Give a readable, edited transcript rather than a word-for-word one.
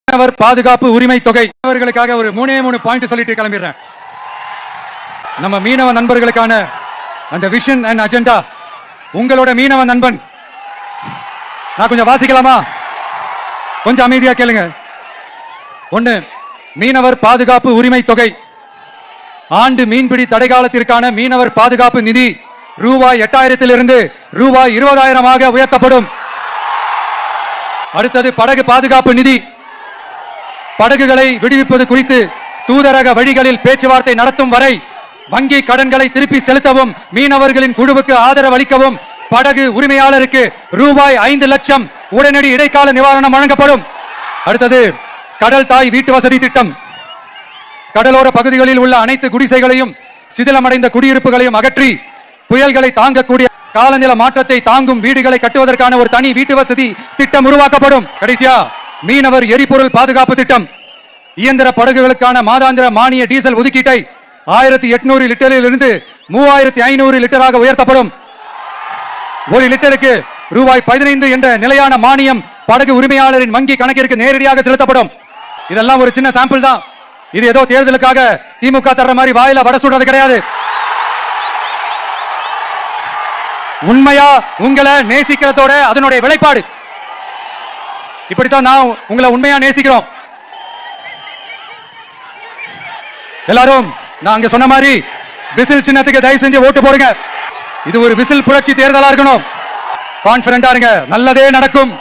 மீனவர் பாதுகாப்பு உரிமை தொகை அவர்களுக்காக ஒரு 3 பாயிண்ட் சொல்லிட்டு கிளம்பிடுறேன். நம்ம மீனவ நண்பர்களுக்கான அந்த விஷன் அண்ட் அஜெண்டா உங்களோட மீனவ நண்பன். நான் கொஞ்சம் வாசிக்கலாமா? கொஞ்சம் அமைதியா கேளுங்க. 1. மீனவர் பாதுகாப்பு உரிமை தொகை. ஆண்டு மீன்பிடி தடைகாலத்திற்கான மீனவர் பாதுகாப்பு நிதி ரூபாய் 8000 ரூபாய் 20,000 உயர்த்தப்படும். அடுத்தது படகு பாதுகாப்பு நிதி. படகுகளை விடுவிப்பது குறித்து தூதரக வழிகளில் பேச்சுவார்த்தை நடத்தும் வரை வங்கி கடன்களை திருப்பி செலுத்தவும் மீனவர்களின் குழுவுக்கு ஆதரவு அளிக்கவும் படகு உரிமையாளருக்கு ரூபாய் 5 லட்சம் உடனடி இடைக்கால நிவாரணம் வழங்கப்படும். அடுத்தது கடல் தாய் வீட்டு வசதி திட்டம். கடலோர பகுதிகளில் உள்ள அனைத்து குடிசைகளையும் சிதிலமடைந்த குடியிருப்புகளையும் அகற்றி புயல்களை தாங்கக்கூடிய காலநில மாற்றத்தை தாங்கும் வீடுகளை கட்டுவதற்கான ஒரு தனி வீட்டு வசதி திட்டம் உருவாக்கப்படும். கடைசியா மீனவர் எரிபொருள் பாதுகாப்பு திட்டம். இயந்திர படகுகளுக்கான மாதாந்திர மானிய டீசல் ஒதுக்கீட்டை 1800 லிட்டரில் இருந்து 3500 லிட்டராக உயர்த்தப்படும். ஒரு லிட்டருக்கு ரூபாய் 15 என்ற நிலையான மானியம் படகு உரிமையாளரின் வங்கி கணக்கிற்கு நேரடியாக செலுத்தப்படும். இதெல்லாம் ஒரு சின்ன சாம்பிள் தான். இது ஏதோ தேர்தலுக்காக திமுக தர்ற மாதிரி வாயில வட சுடுறது கிடையாது. உண்மையா உங்களை நேசிக்கிறதோட அதனுடைய வெளிப்பாடு. இப்படித்தான் நான் உங்களை உண்மையா நேசிக்கிறோம். எல்லாரும் நான் அங்க சொன்ன மாதிரி விசில் சின்னத்துக்கு தயவு செஞ்சு ஓட்டு போடுங்க. இது ஒரு விசில் புரட்சி தேர்தலா இருக்கணும். கான்பிடண்டா இருங்க, நல்லதே நடக்கும்.